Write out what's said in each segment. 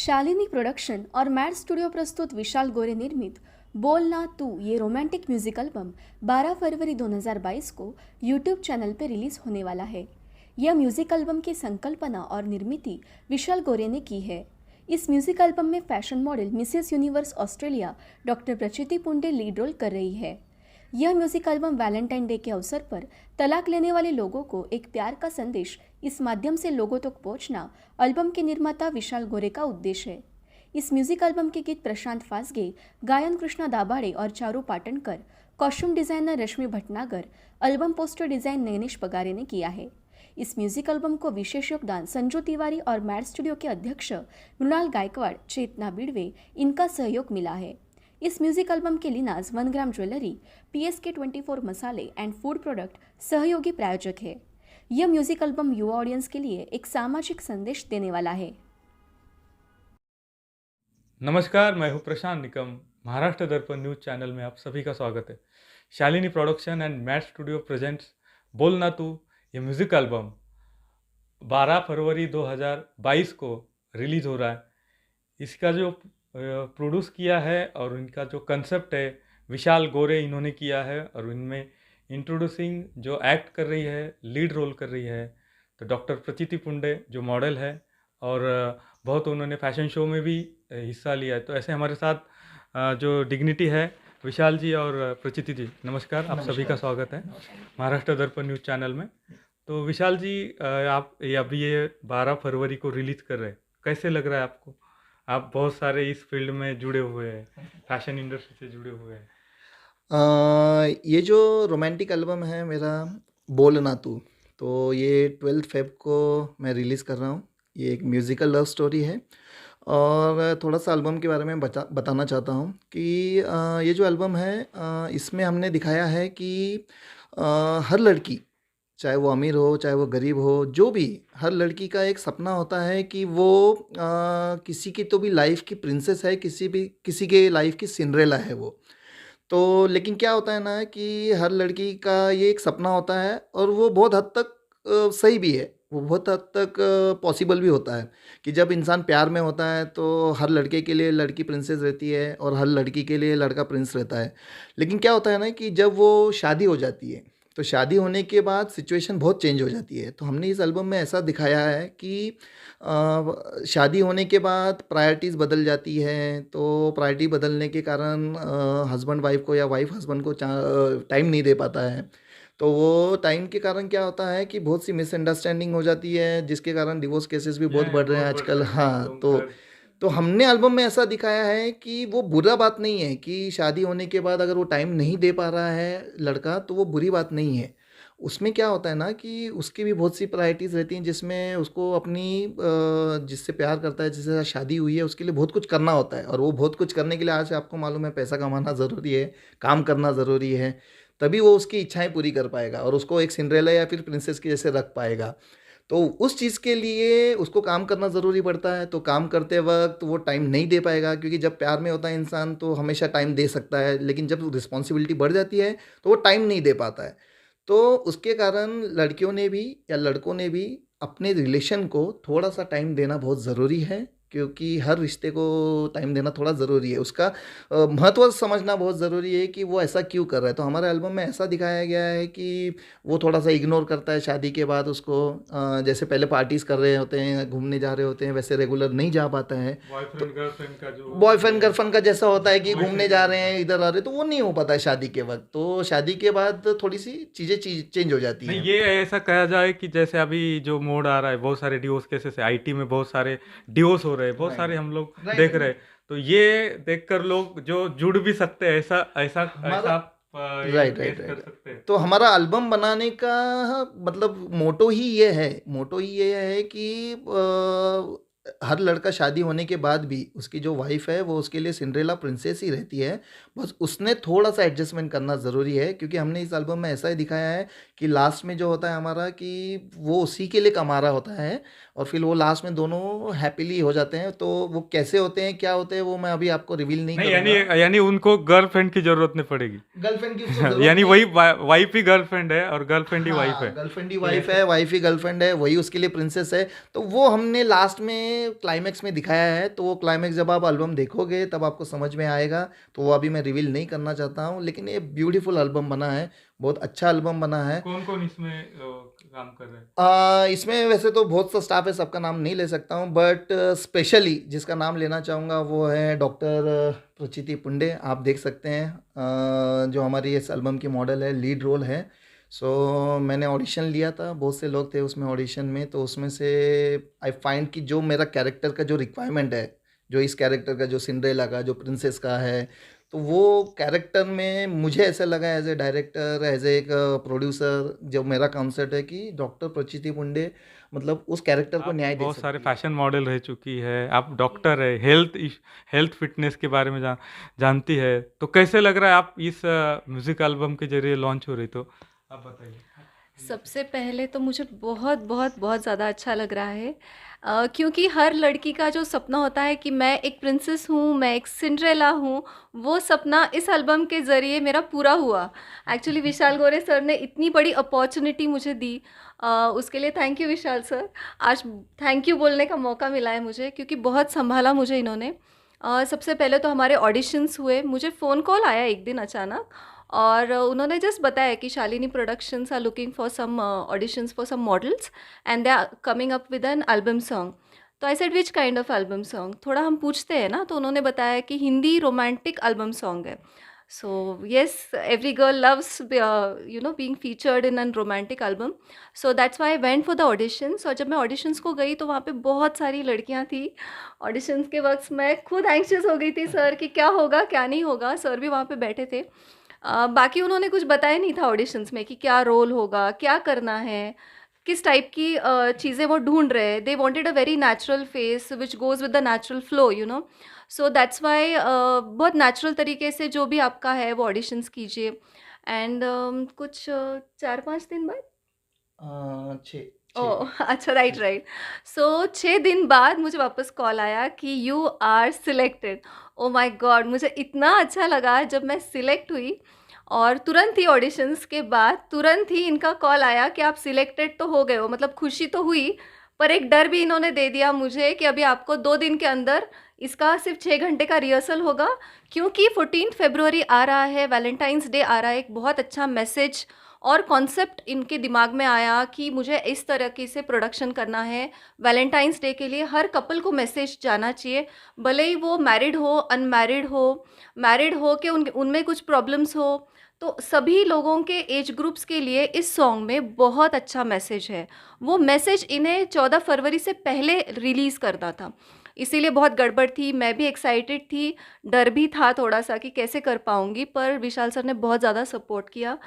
Shalini production और mad studio प्रस्तुत विशाल गोरे निर्मित बोल ना तू ये रोमांटिक म्यूजिक एल्बम 12 फरवरी 2022 को यूट्यूब चैनल पर रिलीज होने वाला है। यह म्यूजिक एल्बम की संकल्पना और निर्मिति विशाल गोरे ने की है। इस म्यूजिक एल्बम में fashion model Mrs Universe Australia doctor Prachiti Punde lead role कर रही है। यह म्यूजिक एल्बम वैलेंटाइन डे के अवसर पर तलाक लेने वाले लोगों को एक प्यार का संदेश इस माध्यम से लोगों तक पहुंचना एल्बम के निर्माता विशाल गोरे का उद्देश्य है। इस म्यूजिक एल्बम के गीत प्रशांत फासगे, गायन कृष्णा दाभाडे और Charu Patankar, costume designer Rashmi Bhatnagar, album poster design Nayanesh Pagare ने किया है। इस म्यूजिक एल्बम को विशेष योगदान संजू तिवारी और मैड स्टूडियो के अध्यक्ष मृणाल गायकवाड़, चेतना बिड़वे इनका सहयोग मिला है। इस म्यूजिक एल्बम के लिनाज 1 ग्राम ज्वेलरी, PSK 24 मसाले एंड फूड प्रोडक्ट सहयोगी प्रायोजक है। यह म्यूजिक एल्बम युवा ऑडियंस के लिए एक सामाजिक संदेश देने वाला है। नमस्कार, मैं हूं प्रशांत निकम। महाराष्ट्र दर्पण न्यूज चैनल में आप सभी का स्वागत है। Shalini production and mad studio presents बोल ना तू ये म्यूजिक एल्बम 12 फरवरी 2022 को रिलीज हो रहा है। इसका जो प्रोड्यूस किया है और इनका जो कंसेप्ट है विशाल गोरे इन्होंने किया है, और इनमें इंट्रोड्यूसिंग जो एक्ट कर रही है, लीड रोल कर रही है, तो डॉक्टर प्रचिति पुंडे जो मॉडल है, और बहुत उन्होंने फैशन शो में भी हिस्सा लिया है। तो ऐसे हमारे साथ जो डिग्निटी है विशाल जी और प्रचिति जी, नमस्कार। आप सभी का स्वागत है महाराष्ट्र दर्पण न्यूज़ चैनल में। तो विशाल जी, आप अभी ये 12 फरवरी को रिलीज कर रहे हैं, कैसे लग रहा है आपको? आप बहुत सारे इस फील्ड में जुड़े हुए हैं, फैशन इंडस्ट्री से जुड़े हुए हैं। ये जो रोमांटिक एल्बम है मेरा बोल ना तू, तो ये 12 फेब को मैं रिलीज़ कर रहा हूँ। ये एक म्यूज़िकल लव स्टोरी है, और थोड़ा सा एल्बम के बारे में बताना चाहता हूँ कि ये जो एल्बम है इसमें हमने दिखाया है कि हर लड़की, चाहे वो अमीर हो चाहे वो गरीब हो, जो भी, हर लड़की का एक सपना होता है कि वो किसी की तो भी लाइफ की प्रिंसेस है, किसी के लाइफ की सिंड्रेला है वो। तो लेकिन क्या होता है ना कि हर लड़की का ये एक सपना होता है, और वो बहुत हद तक सही भी है, वो बहुत हद तक पॉसिबल भी होता है कि जब इंसान प्यार में होता है तो हर लड़के के लिए लड़की प्रिंसेस रहती है और हर लड़की के लिए लड़का प्रिंस रहता है। लेकिन क्या होता है ना कि जब वो शादी हो जाती है, तो शादी होने के बाद सिचुएशन बहुत चेंज हो जाती है। तो हमने इस एल्बम में ऐसा दिखाया है कि शादी होने के बाद प्रायोरिटीज़ बदल जाती हैं। तो प्रायोरिटी बदलने के कारण हस्बैंड वाइफ को या वाइफ हस्बैंड को टाइम नहीं दे पाता है। तो वो टाइम के कारण क्या होता है कि बहुत सी मिसअंडरस्टैंडिंग हो जाती है, जिसके कारण डिवोर्स केसेस भी बहुत बढ़ रहे हैं आजकल। हाँ, तो हमने एल्बम में ऐसा दिखाया है कि वो बुरा बात नहीं है कि शादी होने के बाद अगर वो टाइम नहीं दे पा रहा है लड़का, तो वो बुरी बात नहीं है। उसमें क्या होता है ना कि उसकी भी बहुत सी प्रायोरिटीज़ रहती हैं, जिसमें उसको अपनी जिससे प्यार करता है, जिससे साथ शादी हुई है, उसके लिए बहुत कुछ करना होता है। और वो बहुत कुछ करने के लिए, आज आपको मालूम है, पैसा कमाना ज़रूरी है, काम करना ज़रूरी है, तभी वो उसकी इच्छाएं पूरी कर पाएगा और उसको एक सिंड्रेला या फिर प्रिंसेस की जैसे रख पाएगा। तो उस चीज़ के लिए उसको काम करना ज़रूरी पड़ता है। तो काम करते वक्त वो टाइम नहीं दे पाएगा, क्योंकि जब प्यार में होता है इंसान तो हमेशा टाइम दे सकता है, लेकिन जब रिस्पॉन्सिबिलिटी बढ़ जाती है तो वो टाइम नहीं दे पाता है। तो उसके कारण लड़कियों ने भी या लड़कों ने भी अपने रिलेशन को थोड़ा सा टाइम देना बहुत ज़रूरी है, क्योंकि हर रिश्ते को टाइम देना थोड़ा ज़रूरी है। उसका महत्व समझना बहुत ज़रूरी है कि वो ऐसा क्यों कर रहा है। तो हमारे एल्बम में ऐसा दिखाया गया है कि वो थोड़ा सा इग्नोर करता है शादी के बाद उसको, जैसे पहले पार्टीज़ कर रहे होते हैं, घूमने जा रहे होते हैं, वैसे रेगुलर नहीं जा पाता है। बॉयफ्रेंड गर्लफ्रेंड का जैसा होता है कि घूमने जा रहे हैं, इधर आ रहे हैं, तो वो नहीं हो पाता है शादी के वक्त। तो शादी के बाद थोड़ी सी चीज़ें चेंज हो जाती नहीं, हैं। ये ऐसा कहा जाए कि जैसे अभी जो मोड आ रहा है, बहुत सारे डिवोर्स केसेस है, IT में बहुत सारे डिवोर्स हो रहे हैं, बहुत सारे हम लोग देख रहे हैं। तो ये देखकर लोग जो जुड़ भी सकते हैं, ऐसा ऐसा ऐसा आप राइट गेस कर सकते हैं। तो हमारा एल्बम बनाने का मतलब मोटो ही ये है कि हर लड़का शादी होने के बाद भी उसकी जो वाइफ है वो उसके लिए सिंड्रेला प्रिंसेस ही रहती है। बस उसने थोड़ा सा एडजस्टमेंट करना ज़रूरी है, क्योंकि हमने इस एल्बम में ऐसा ही दिखाया है कि लास्ट में जो होता है हमारा, कि वो उसी के लिए कमा रहा होता है और फिर वो लास्ट में दोनों हैप्पीली हो जाते हैं। तो वो कैसे होते हैं, क्या होते हैं, वो मैं अभी आपको रिवील नहीं नहीं, करूँगा। यानी उनको गर्लफ्रेंड की जरूरत नहीं पड़ेगी। गर्लफ्रेंड की उसको ज़रूरत यानी नहीं। वही वाइफ ही गर्लफ्रेंड है और गर्लफ्रेंड ही वाइफ हाँ, है। गर्लफ्रेंड ही वाइफ है, वाइफ ही गर्लफ्रेंड है, वही उसके लिए प्रिंसेस है। तो वो हमने लास्ट में क्लाइमैक्स में दिखाया है, तो वो क्लाइमैक्स जब आप एल्बम देखोगे तब आपको समझ में आएगा, तो वो अभी मैं रिवील नहीं करना चाहता हूँ, लेकिन ये ब्यूटीफुल एल्बम बना है, बहुत अच्छा एल्बम बना है। कौन कौन इसमें काम कर रहे हैं? इसमें वैसे तो बहुत सा स्टाफ है, सबका नाम नहीं ले सकता हूँ, बट स्पेशली जिसका नाम लेना चाहूँगा वो है डॉक्टर प्रचिति पुंडे। आप देख सकते हैं जो हमारी इस एल्बम की मॉडल है, लीड रोल है। सो मैंने ऑडिशन लिया था, बहुत से लोग थे उसमें ऑडिशन में, तो उसमें से आई फाइंड कि जो मेरा कैरेक्टर का जो रिक्वायरमेंट है, जो इस कैरेक्टर का, जो सिंड्रेला का, जो प्रिंसेस का है, तो वो कैरेक्टर में मुझे ऐसा लगा as a director, as a एक प्रोड्यूसर, जो मेरा कॉन्सेप्ट है कि डॉक्टर प्रचिति पुंडे मतलब उस कैरेक्टर को आप न्याय दे बहुत सारे सकती है। फैशन मॉडल रह चुकी है, आप डॉक्टर है, हेल्थ फिटनेस के बारे में जानती है, तो कैसे लग रहा है आप इस म्यूजिक एल्बम के जरिए लॉन्च हो रही, तो आप बताइए। सबसे पहले तो मुझे बहुत बहुत बहुत ज़्यादा अच्छा लग रहा है, क्योंकि हर लड़की का जो सपना होता है कि मैं एक प्रिंसेस हूँ, मैं एक सिंड्रेला हूँ, वो सपना इस एल्बम के ज़रिए मेरा पूरा हुआ। एक्चुअली विशाल गोरे सर ने इतनी बड़ी अपॉर्चुनिटी मुझे दी, उसके लिए थैंक यू विशाल सर। आज थैंक यू बोलने का मौका मिला है मुझे, क्योंकि बहुत संभाला मुझे इन्होंने। सबसे पहले तो हमारे ऑडिशंस हुए, मुझे फ़ोन कॉल आया एक दिन अचानक, और उन्होंने जस्ट बताया कि Shalini productions are looking for some auditions for some models and they are coming up with an album song. तो I said which kind of album song, थोड़ा हम पूछते हैं ना, तो उन्होंने बताया कि हिंदी रोमांटिक एल्बम सॉन्ग है। So yes, every girl loves being featured in an romantic album. So that's why I went for the auditions. और जब मैं ऑडिशंस को गई तो वहाँ पे बहुत सारी लड़कियाँ थी। ऑडिशंस के वक्त मैं खुद एंक्शियस हो गई थी सर कि क्या होगा क्या नहीं होगा। सर भी वहाँ पे बैठे थे। बाकी उन्होंने कुछ बताया नहीं था ऑडिशंस में कि क्या रोल होगा, क्या करना है, किस टाइप की चीज़ें वो ढूंढ रहे हैं। They wanted a very natural face which goes with the natural flow, you know. So that's why बहुत नेचुरल तरीके से जो भी आपका है वो ऑडिशंस कीजिए। एंड कुछ 4-5 दिन बाद, छः छः ओह अच्छा, राइट राइट। सो 6 दिन बाद मुझे वापस कॉल आया कि you are selected. Oh my God, मुझे इतना अच्छा लगा जब मैं सिलेक्ट हुई। और तुरंत ही ऑडिशंस के बाद तुरंत ही इनका कॉल आया कि आप सिलेक्टेड तो हो गए हो। मतलब खुशी तो हुई, पर एक डर भी इन्होंने दे दिया मुझे कि अभी आपको 2 दिन के अंदर इसका सिर्फ 6 घंटे का रिहर्सल होगा, क्योंकि 14 फरवरी आ रहा है, वैलेंटाइंस डे आ रहा है। एक बहुत अच्छा मैसेज और कॉन्सेप्ट इनके दिमाग में आया कि मुझे इस तरीके से प्रोडक्शन करना है। वैलेंटाइंस डे के लिए हर कपल को मैसेज जाना चाहिए, भले ही वो मैरिड हो, अनमैरिड हो, मैरिड हो कि उनमें कुछ प्रॉब्लम्स हो, तो सभी लोगों के एज ग्रुप्स के लिए इस सॉन्ग में बहुत अच्छा मैसेज है। वो मैसेज इन्हें 14 फरवरी से पहले रिलीज़ करना था, इसीलिए बहुत गड़बड़ थी। मैं भी एक्साइटेड थी, डर भी था थोड़ा सा कि कैसे कर पाऊँगी, पर विशाल सर ने बहुत ज़्यादा सपोर्ट किया।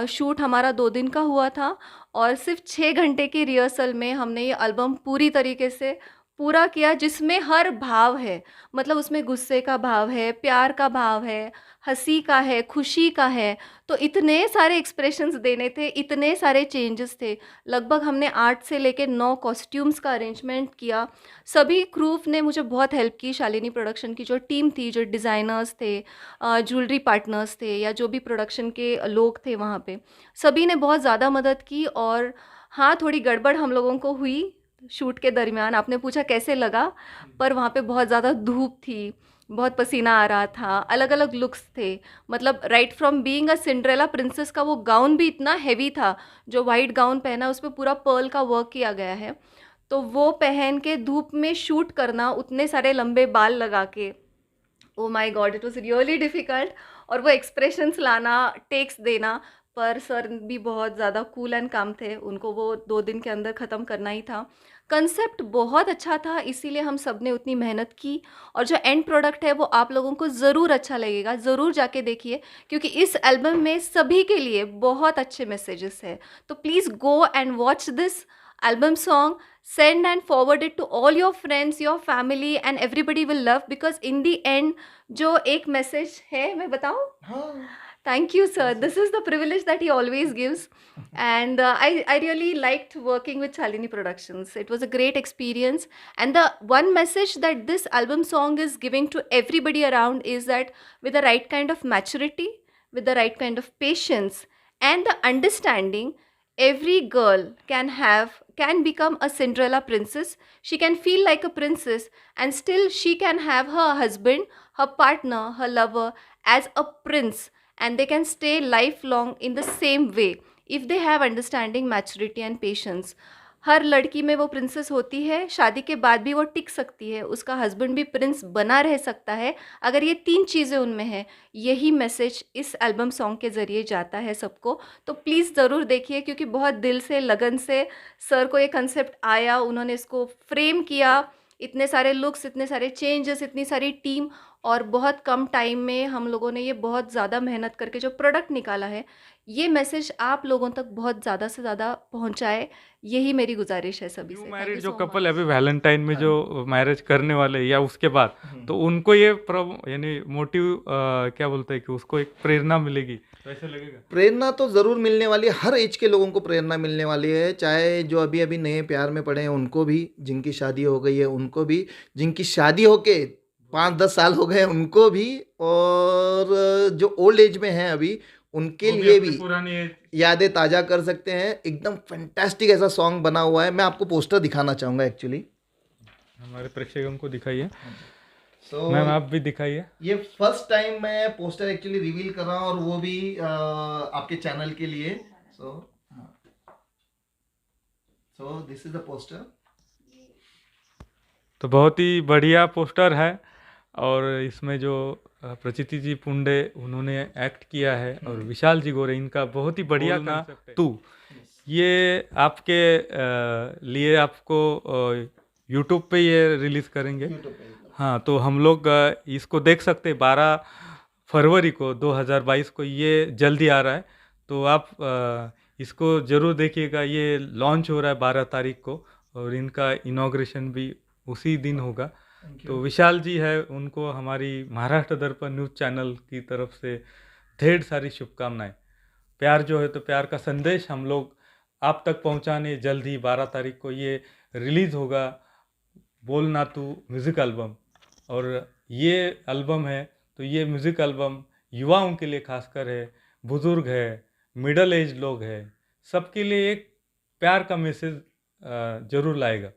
शूट हमारा 2 दिन का हुआ था और सिर्फ 6 घंटे की रिहर्सल में हमने ये एल्बम पूरी तरीके से पूरा किया, जिसमें हर भाव है। मतलब उसमें गुस्से का भाव है, प्यार का भाव है, हंसी का है, खुशी का है। तो इतने सारे एक्सप्रेशंस देने थे, इतने सारे चेंजेस थे। लगभग हमने 8 से लेके 9 कॉस्ट्यूम्स का अरेंजमेंट किया। सभी क्रू ने मुझे बहुत हेल्प की। शालिनी प्रोडक्शन की जो टीम थी, जो डिज़ाइनर्स थे, ज्वेलरी पार्टनर्स थे, या जो भी प्रोडक्शन के लोग थे वहाँ पे, सभी ने बहुत ज़्यादा मदद की। और हाँ, थोड़ी गड़बड़ हम लोगों को हुई शूट के दरमियान। आपने पूछा कैसे लगा, पर वहाँ पे बहुत ज़्यादा धूप थी, बहुत पसीना आ रहा था, अलग अलग लुक्स थे। मतलब right from being a Cinderella princess का वो गाउन भी इतना हैवी था, जो वाइट गाउन पहना उस पर पूरा पर्ल का वर्क किया गया है, तो वो पहन के धूप में शूट करना, उतने सारे लंबे बाल लगा के, ओ my God, it was really difficult. और वो एक्सप्रेशंस लाना, टेक्स देना, पर सर भी बहुत ज़्यादा कूल एंड काम थे, उनको वो 2 दिन के अंदर ख़त्म करना ही था। कंसेप्ट बहुत अच्छा था, इसीलिए हम सब ने उतनी मेहनत की। और जो एंड प्रोडक्ट है वो आप लोगों को ज़रूर अच्छा लगेगा, ज़रूर जाके देखिए, क्योंकि इस एल्बम में सभी के लिए बहुत अच्छे मैसेजेस हैं। तो please go and watch this album song, send and forward it to all your friends, your family, and everybody will love, because in the end जो एक मैसेज है, मैं बताऊँ? हाँ, Thank you, sir. yes, This is the privilege that he always gives. And I really liked working with Shalini Productions. It was a great experience. And the one message that this album song is giving to everybody around is that with the right kind of maturity, with the right kind of patience, and the understanding, every girl can become a Cinderella princess. She can feel like a princess, and still she can have her husband, her partner, her lover as a prince, and they can stay lifelong in the same way if they have understanding, maturity and patience. हर लड़की में वो princess होती है, शादी के बाद भी वो टिक सकती है, उसका हस्बैंड भी प्रिंस बना रह सकता है अगर ये 3 चीज़ें उनमें हैं। यही मैसेज इस एल्बम सॉन्ग के ज़रिए जाता है सबको। तो प्लीज़ ज़रूर देखिए, क्योंकि बहुत दिल से, लगन से सर को ये कंसेप्ट आया, उन्होंने इसको फ्रेम किया, इतने सारे लुक्स, इतने सारे चेंजेस, इतनी सारी टीम, और बहुत कम टाइम में हम लोगों ने ये बहुत ज़्यादा मेहनत करके जो प्रोडक्ट निकाला है, ये मैसेज आप लोगों तक बहुत ज़्यादा से ज़्यादा पहुँचाए, यही मेरी गुजारिश है सभी न्यू से। थैंक मैरिड यू जो सो कपल है मच। अभी वैलेंटाइन में हाँ जो मैरिज करने वाले हैं या उसके बाद, हम्म। तो उनको ये यानी मोटिव क्या बोलते हैं कि उसको एक प्रेरणा मिलेगी, तो ऐसे लगेगा। प्रेरणा तो ज़रूर मिलने वाली है, हर एज के लोगों को प्रेरणा मिलने वाली है, चाहे जो अभी अभी नए प्यार में पड़े हैं उनको भी, जिनकी शादी हो गई है उनको भी, जिनकी शादी होके 5-10 साल हो गए हैं उनको भी, और जो ओल्ड एज में हैं अभी उनके वो भी लिए अपनी भी पुरानी यादें ताज़ा कर सकते हैं। एकदम फैंटास्टिक ऐसा सॉन्ग बना हुआ है, मैं आपको पोस्टर दिखाना चाहूँगा एक्चुअली। हमारे प्रेक्षकों को दिखाइए। सो मैम आप भी दिखाइए। ये फर्स्ट टाइम मैं पोस्टर एक्चुअली रिवील कर रहा हूँ, और वो भी आपके चैनल के लिए। So this is the poster. तो बहुत ही बढ़िया पोस्टर है, और इसमें जो प्रचिति जी पुंडे उन्होंने एक्ट किया है, और विशाल जी गोरे, इनका बहुत ही बढ़िया बोलना concept है। तू ये आपके लिए आपको यूट्यूब पे ये रिलीज़ करेंगे। हाँ, तो हम लोग इसको देख सकते हैं। 12 फरवरी को 2022 को ये जल्दी आ रहा है, तो आप इसको ज़रूर देखिएगा। ये लॉन्च हो रहा है 12 तारीख को, और इनका इनॉग्रेशन भी उसी दिन होगा। तो विशाल जी है, उनको हमारी महाराष्ट्र दर्पण न्यूज़ चैनल की तरफ से ढेर सारी शुभकामनाएं। प्यार जो है, तो प्यार का संदेश हम लोग आप तक पहुंचाने जल्द ही 12 तारीख को ये रिलीज़ होगा, बोलना तू म्यूज़िक एल्बम। और ये एल्बम है, तो ये म्यूज़िक एल्बम युवाओं के लिए खासकर है, बुज़ुर्ग है, मिडल एज लोग है, सबके लिए एक प्यार का मैसेज ज़रूर लाएगा।